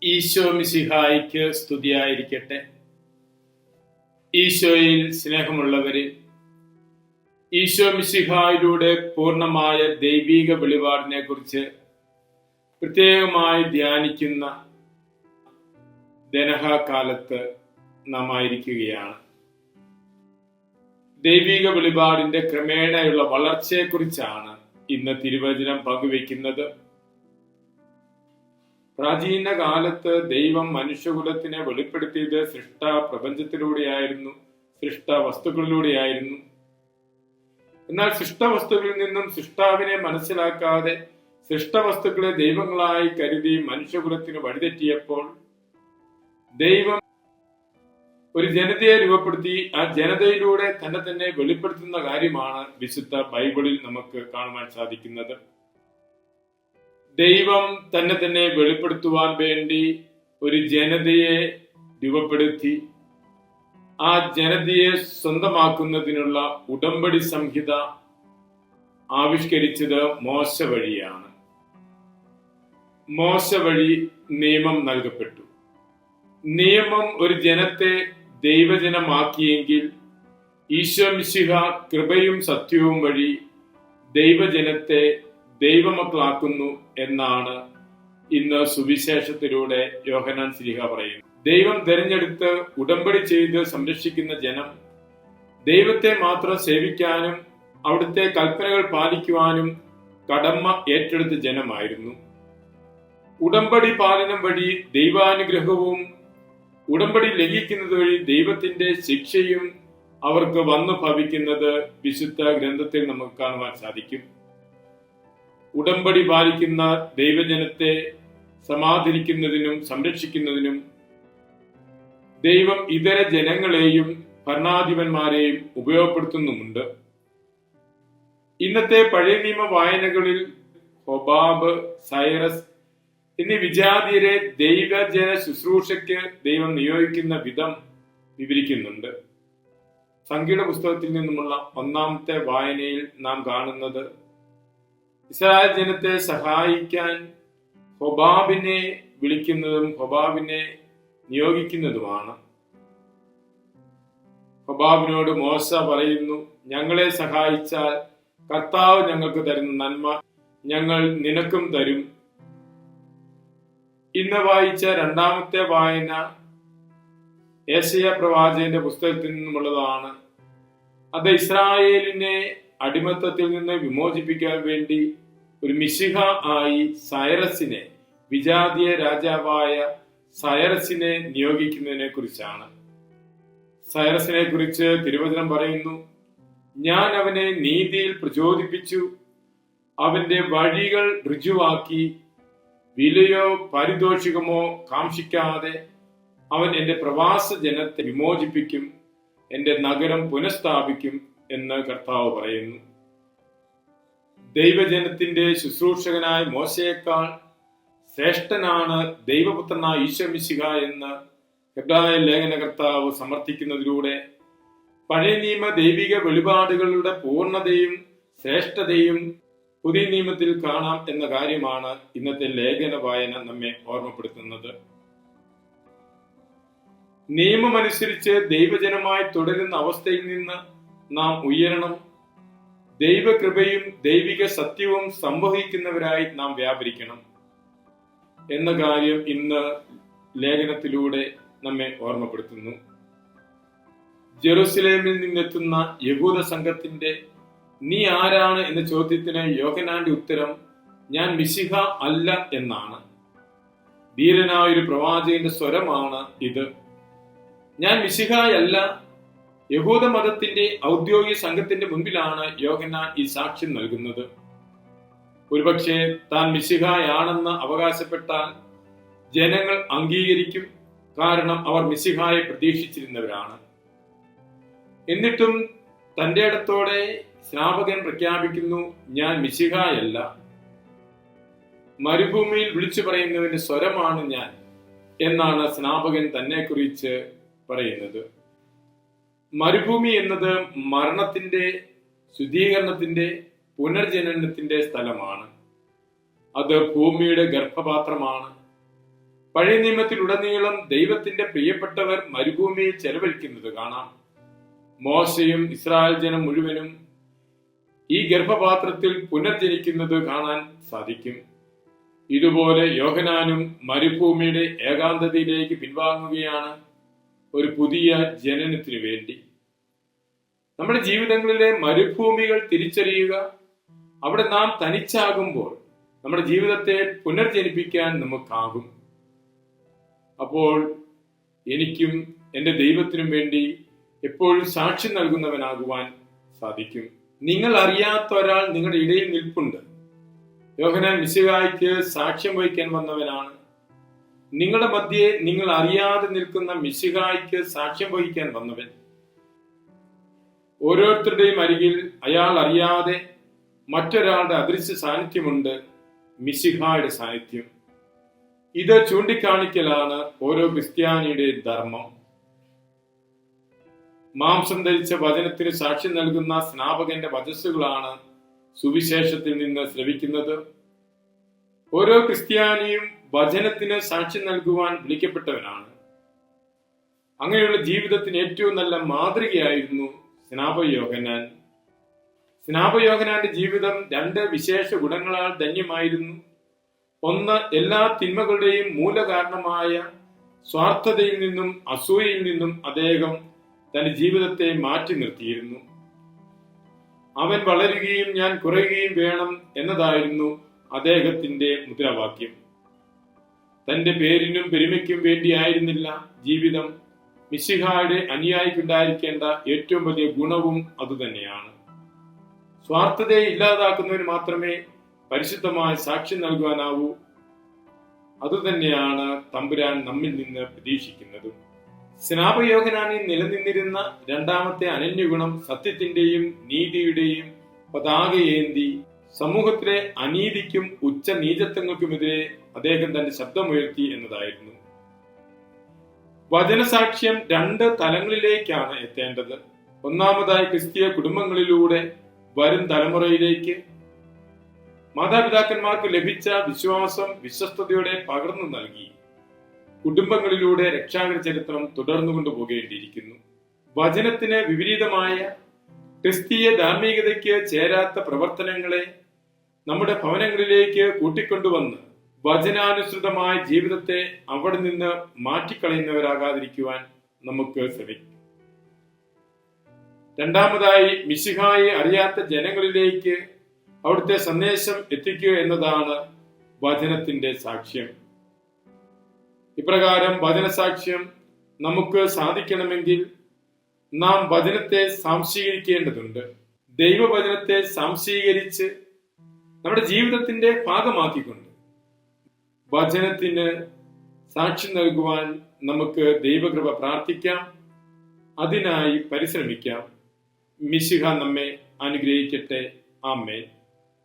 ഈശോ മിശിഹായിക്ക് സ്തുതിയായിരിക്കട്ടെ. ഈശോയിൽ സ്നേഹമുള്ളവരെ, ഈശോ മിശിഹായിലൂടെ പൂർണ്ണമായ ദൈവിക വെളിപാടിനെ കുറിച്ച് പ്രത്യേകമായി ധ്യാനിക്കുന്ന ധനഹാകാലത്ത് നാം ആയിരിക്കുകയാണ്. ദൈവിക വെളിപാടിന്റെ ക്രമേണയുള്ള വളർച്ചയെക്കുറിച്ചാണ് ഇന്ന് തിരുവചനം പങ്കുവയ്ക്കുന്നത്. പ്രാചീന കാലത്ത് ദൈവം മനുഷ്യകുലത്തിനെ വെളിപ്പെടുത്തിയത് പ്രപഞ്ചത്തിലൂടെയായിരുന്നു, വസ്തുക്കളിലൂടെയായിരുന്നു. എന്നാൽ സൃഷ്ടവസ്തുക്കളിൽ നിന്നും സൃഷ്ടാവിനെ മനസ്സിലാക്കാതെ സൃഷ്ടവസ്തുക്കളെ ദൈവങ്ങളായി കരുതി മനുഷ്യകുലത്തിന് വഴിതെറ്റിയപ്പോൾ ദൈവം ഒരു ജനതയെ രൂപപ്പെടുത്തി. ആ ജനതയിലൂടെ തന്നെ വെളിപ്പെടുത്തുന്ന കാര്യമാണ് വിശുദ്ധ ബൈബിളിൽ നമുക്ക് കാണുവാൻ സാധിക്കുന്നത്. ദൈവം തന്നെ വെളിപ്പെടുത്തുവാൻ വേണ്ടി ഒരു ജനതയെ രൂപപ്പെടുത്തി. ആ ജനതയെ സ്വന്തമാക്കുന്നതിനുള്ള ഉടമ്പടി സംഹിത ആവിഷ്കരിച്ചത് മോശ വഴിയാണ്. മോശ വഴി നിയമം നൽകപ്പെട്ടു. നിയമം ഒരു ജനത്തെ ദൈവജനമാക്കിയെങ്കിൽ ഈശോ മിശിഹ കൃപയും സത്യവും വഴി ദൈവജനത്തെ ദൈവമക്കളാക്കുന്നു എന്നാണ് ഇന്ന് സുവിശേഷത്തിലൂടെ യോഹന്നാൻ ശ്ലീഹ പറയുന്നത്. ദൈവം തിരഞ്ഞെടുത്ത് ഉടമ്പടി ചെയ്ത് സംരക്ഷിക്കുന്ന ജനം ദൈവത്തെ മാത്രം സേവിക്കാനും അവിടുത്തെ കൽപ്പനകൾ പാലിക്കുവാനും കടമ ഏറ്റെടുത്ത ജനമായിരുന്നു. ഉടമ്പടി പാലനം വഴി ദൈവാനുഗ്രഹവും ഉടമ്പടി ലംഘിക്കുന്നത് വഴി ദൈവത്തിന്റെ ശിക്ഷയും അവർക്ക് വന്നു ഭവിക്കുന്നത് വിശുദ്ധ ഗ്രന്ഥത്തിൽ നമുക്ക് കാണുവാൻ സാധിക്കും. ഉടമ്പടി പാലിക്കുന്ന ദൈവജനത്തെ സമാദരിക്കുന്നതിനും സംരക്ഷിക്കുന്നതിനും ദൈവം ഇതര ജനങ്ങളെയും ഭരണാധിപന്മാരെയും ഉപയോഗപ്പെടുത്തുന്നുമുണ്ട്. ഇന്നത്തെ പഴയ നിയമ വായനകളിൽ ഹോബാബ്, സൈറസ് എന്നീ വിജാതീയരെ ദൈവജന ശുശ്രൂഷയ്ക്ക് ദൈവം നിയോഗിക്കുന്ന വിധം വിവരിക്കുന്നുണ്ട്. സംഖ്യയുടെ പുസ്തകത്തിൽ നിന്നുമുള്ള ഒന്നാമത്തെ വായനയിൽ നാം കാണുന്നത് ഇസ്രായേൽ ജനത്തെ സഹായിക്കാൻ ഹോബാബിനെ വിളിക്കുന്നതും ഹോബാബിനെ നിയോഗിക്കുന്നതുമാണ്. ഹോബാബിനോട് മോശ പറയുന്നു, ഞങ്ങളെ സഹായിച്ചാൽ കർത്താവ് ഞങ്ങൾക്ക് തരുന്ന നന്മ ഞങ്ങൾ നിനക്കും തരും. ഇന്ന് വായിച്ച രണ്ടാമത്തെ വായന യെശയ്യാ പ്രവാചകന്റെ പുസ്തകത്തിൽ നിന്നുമുള്ളതാണ്. അത് ഇസ്രായേലിനെ അടിമത്തത്തിൽ നിന്ന് വിമോചിപ്പിക്കാൻ വേണ്ടി ഒരു മിശിഹ ആയി സൈറസിനെ, വിജാതീയ രാജാവായ സൈറസിനെ നിയോഗിക്കുന്നതിനെ കുറിച്ചാണ്. സൈറസിനെ കുറിച്ച് തിരുവചനം പറയുന്നു, ഞാൻ അവനെ നീതിയിൽ പ്രചോദിപ്പിച്ചു, അവന്റെ വഴികൾ ഋജുവാക്കി, വിലയോ പാരിതോഷികമോ കാംക്ഷിക്കാതെ അവൻ എന്റെ പ്രവാസ ജനത്തെ വിമോചിപ്പിക്കും, എന്റെ നഗരം പുനഃസ്ഥാപിക്കും എന്ന് കർത്താവ് പറയുന്നു. ദൈവജനത്തിന്റെ ശുശ്രൂഷകനായ മോശയേക്കാൾ ശ്രേഷ്ഠനാണ് ദൈവപുത്രനായ ഈശോ മിശിഹ എന്ന് ഹെബ്രായ ലേഖനകർത്താവ് സമർത്ഥിക്കുന്നതിലൂടെ പഴയ നിയമ ദൈവിക വെളിപാടുകളുടെ പൂർണ്ണതയും ശ്രേഷ്ഠതയും പുതിയ നിയമത്തിൽ കാണാം എന്ന കാര്യമാണ് ഇന്നത്തെ ലേഖന വായന നമ്മെ ഓർമ്മപ്പെടുത്തുന്നത്. നിയമമനുസരിച്ച് ദൈവജനമായി തുടരുന്ന അവസ്ഥയിൽ നിന്ന് നാം ഉയരണം. ദൈവകൃപയും ദൈവിക സത്യവും സംവഹിക്കുന്നവരായി നാം വ്യാപരിക്കണം എന്ന കാര്യം ഇന്ന് ലേഖനത്തിലൂടെ നമ്മെ ഓർമ്മപ്പെടുത്തുന്നു. ജെറുസലേമിൽ നിന്നെത്തുന്ന യഹൂദ സംഘത്തിന്റെ നീ ആരാണ് എന്ന ചോദ്യത്തിന് യോഹന്നാന്റെ ഉത്തരം ഞാൻ മിശിഹ അല്ല എന്നാണ്. ധീരനായൊരു പ്രവാചകന്റെ സ്വരമാണ് ഇത്. ഞാൻ മിശിഹായല്ല. യഹൂദ മതത്തിന്റെ ഔദ്യോഗിക സംഘത്തിന്റെ മുൻപിലാണ് യോഹന്നാൻ ഈ സാക്ഷ്യം നൽകുന്നത്. ഒരുപക്ഷെ താൻ മിശിഹായാണെന്ന് അവകാശപ്പെട്ടാൽ ജനങ്ങൾ അംഗീകരിക്കും, കാരണം അവർ മിശിഹായെ പ്രതീക്ഷിച്ചിരുന്നവരാണ്. എന്നിട്ടും തന്റെ ഇടത്തോടെ സ്നാപകൻ പ്രഖ്യാപിക്കുന്നു, ഞാൻ മിശിഹായല്ല, മരുഭൂമിയിൽ വിളിച്ചു പറയുന്നവന്റെ സ്വരമാണ് ഞാൻ എന്നാണ് സ്നാപകൻ തന്നെ കുറിച്ച് പറയുന്നത്. മരുഭൂമി എന്നത് മരണത്തിന്റെ, ശുദ്ധീകരണത്തിന്റെ, പുനർജനനത്തിന്റെ സ്ഥലമാണ്. അത് ഭൂമിയുടെ ഗർഭപാത്രമാണ്. പഴയ നിയമത്തിലുടനീളം ദൈവത്തിന്റെ പ്രിയപ്പെട്ടവർ മരുഭൂമിയിൽ ചെലവഴിക്കുന്നത് കാണാം. മോശയും ഇസ്രായേൽ ജനം മുഴുവനും ഈ ഗർഭപാത്രത്തിൽ പുനർജനിക്കുന്നത് കാണാൻ സാധിക്കും. ഇതുപോലെ യോഹന്നാനും മരുഭൂമിയുടെ ഏകാന്തതയിലേക്ക് പിൻവാങ്ങുകയാണ് ഒരു പുതിയ ജനനത്തിനു വേണ്ടി. നമ്മുടെ ജീവിതങ്ങളിലെ മരുഭൂമികൾ തിരിച്ചറിയുക. അവിടെ നാം തനിച്ചാകുമ്പോൾ നമ്മുടെ ജീവിതത്തെ പുനർജനിപ്പിക്കാൻ നമുക്കാകും. അപ്പോൾ എനിക്കും എൻ്റെ ദൈവത്തിനും വേണ്ടി എപ്പോഴും സാക്ഷി നൽകുന്നവനാകുവാൻ സാധിക്കും. നിങ്ങൾ അറിയാത്ത ഒരാൾ നിങ്ങളുടെ ഇടയിൽ നിൽപ്പുണ്ട്. യോഹന്നാൻ മിശിഹായ്ക്ക് സാക്ഷ്യം വഹിക്കാൻ വന്നവനാണ്. നിങ്ങളുടെ മധ്യേ നിങ്ങൾ അറിയാതെ നിൽക്കുന്ന മിശിഹായ്ക്ക് സാക്ഷ്യം വഹിക്കാൻ വന്നവൻ. ഓരോരുത്തരുടെയും അരികിൽ അയാൾ അറിയാതെ മറ്റൊരാളുടെ അദൃശ്യ സാന്നിധ്യമുണ്ട്, മിശിഹായുടെ സാന്നിധ്യം. ഇത് ചൂണ്ടിക്കാണിക്കലാണ് ഓരോ ക്രിസ്ത്യാനിയുടെ ധർമ്മം. മാംസം ധരിച്ച വചനത്തിന് സാക്ഷ്യം നൽകുന്ന സ്നാപകന്റെ വചസ്സുകളാണ് സുവിശേഷത്തിൽ നിന്ന് ശ്രവിക്കുന്നത്. ഓരോ ക്രിസ്ത്യാനിയും വചനത്തിന് സാക്ഷ്യം നൽകുവാൻ വിളിക്കപ്പെട്ടവനാണ്. അങ്ങനെയുള്ള ജീവിതത്തിന് ഏറ്റവും നല്ല മാതൃകയായിരുന്നു സ്നാപകയോഹന്നാൻ. സ്നാപകയോഹന്നാന്റെ ജീവിതം രണ്ട് വിശേഷ ഗുണങ്ങളാൽ ധന്യമായിരുന്നു. ഒന്ന്, എല്ലാ തിന്മകളുടെയും മൂലകാരണമായ സ്വാർത്ഥതയിൽ നിന്നും അസൂയയിൽ നിന്നും അദ്ദേഹം തന്റെ ജീവിതത്തെ മാറ്റി നിർത്തിയിരുന്നു. അവൻ വളരുകയും ഞാൻ കുറയുകയും വേണം എന്നതായിരുന്നു അദ്ദേഹത്തിന്റെ മുദ്രാവാക്യം. തന്റെ പേരിനും പെരുമയ്ക്കും വേണ്ടിയായിരുന്നില്ല ജീവിതം. മിശിഹായുടെ അനുയായിക്കുണ്ടായിരിക്കേണ്ട ഏറ്റവും വലിയ ഗുണവും അതുതന്നെയാണ്. സ്വാർത്ഥതയെ ഇല്ലാതാക്കുന്നതിന് മാത്രമേ പരിശുദ്ധമായ സാക്ഷ്യം നൽകുവാനാവൂ. അതുതന്നെയാണ് തമ്പുരാൻ നമ്മിൽ നിന്ന് പ്രതീക്ഷിക്കുന്നതും. സ്നാപകയോഹന്നാനിൽ നിലനിന്നിരുന്ന രണ്ടാമത്തെ അനന്യഗുണം സത്യത്തിന്റെയും നീതിയുടെയും പതാകയേന്തി സമൂഹത്തിലെ അനീതിക്കും ഉച്ച നീചത്വങ്ങൾക്കുമെതിരെ അദ്ദേഹം തന്റെ ശബ്ദമുയർത്തി എന്നതായിരുന്നു. വചനസാക്ഷ്യം രണ്ട് തലങ്ങളിലേക്കാണ് എത്തേണ്ടത്. ഒന്നാമതായി ക്രിസ്തീയ കുടുംബങ്ങളിലൂടെ വരും തലമുറയിലേക്ക്. മാതാപിതാക്കന്മാർക്ക് ലഭിച്ച വിശ്വാസം വിശ്വസ്തയോടെ പകർന്നു നൽകി കുടുംബങ്ങളിലൂടെ രക്ഷാകര ചരിത്രം തുടർന്നു കൊണ്ടുപോകേണ്ടിയിരിക്കുന്നു. വചനത്തിന് വിപരീതമായ ക്രിസ്തീയ ധാർമ്മികതയ്ക്ക് ചേരാത്ത പ്രവർത്തനങ്ങളെ നമ്മുടെ ഭവനങ്ങളിലേക്ക് കൂട്ടിക്കൊണ്ടുവന്ന് വചനാനുസൃതമായ ജീവിതത്തെ അവിടെ നിന്ന് മാറ്റിക്കളയുന്നവരാകാതിരിക്കുവാൻ നമുക്ക് ശ്രമിക്കാം. രണ്ടാമതായി, മിശിഹായെ അറിയാത്ത ജനങ്ങളിലേക്ക് അവിടുത്തെ സന്ദേശം എത്തിക്കുക എന്നതാണ് വചനത്തിന്റെ സാക്ഷ്യം. ഇപ്രകാരം വചനസാക്ഷ്യം നമുക്ക് സാധിക്കണമെങ്കിൽ നാം വചനത്തെ സാംശീകരിക്കേണ്ടതുണ്ട്. ദൈവവചനത്തെ സാംശീകരിച്ച് നമ്മുടെ ജീവിതത്തിന്റെ ഭാഗമാക്കിക്കൊണ്ട് വചനത്തിന് സാക്ഷി നൽകുവാൻ നമുക്ക് ദൈവകൃപ പ്രാർത്ഥിക്കാം. അതിനായി പരിശ്രമിക്കാം. മിശിഹ നമ്മെ അനുഗ്രഹിക്കട്ടെ. ആമേൻ.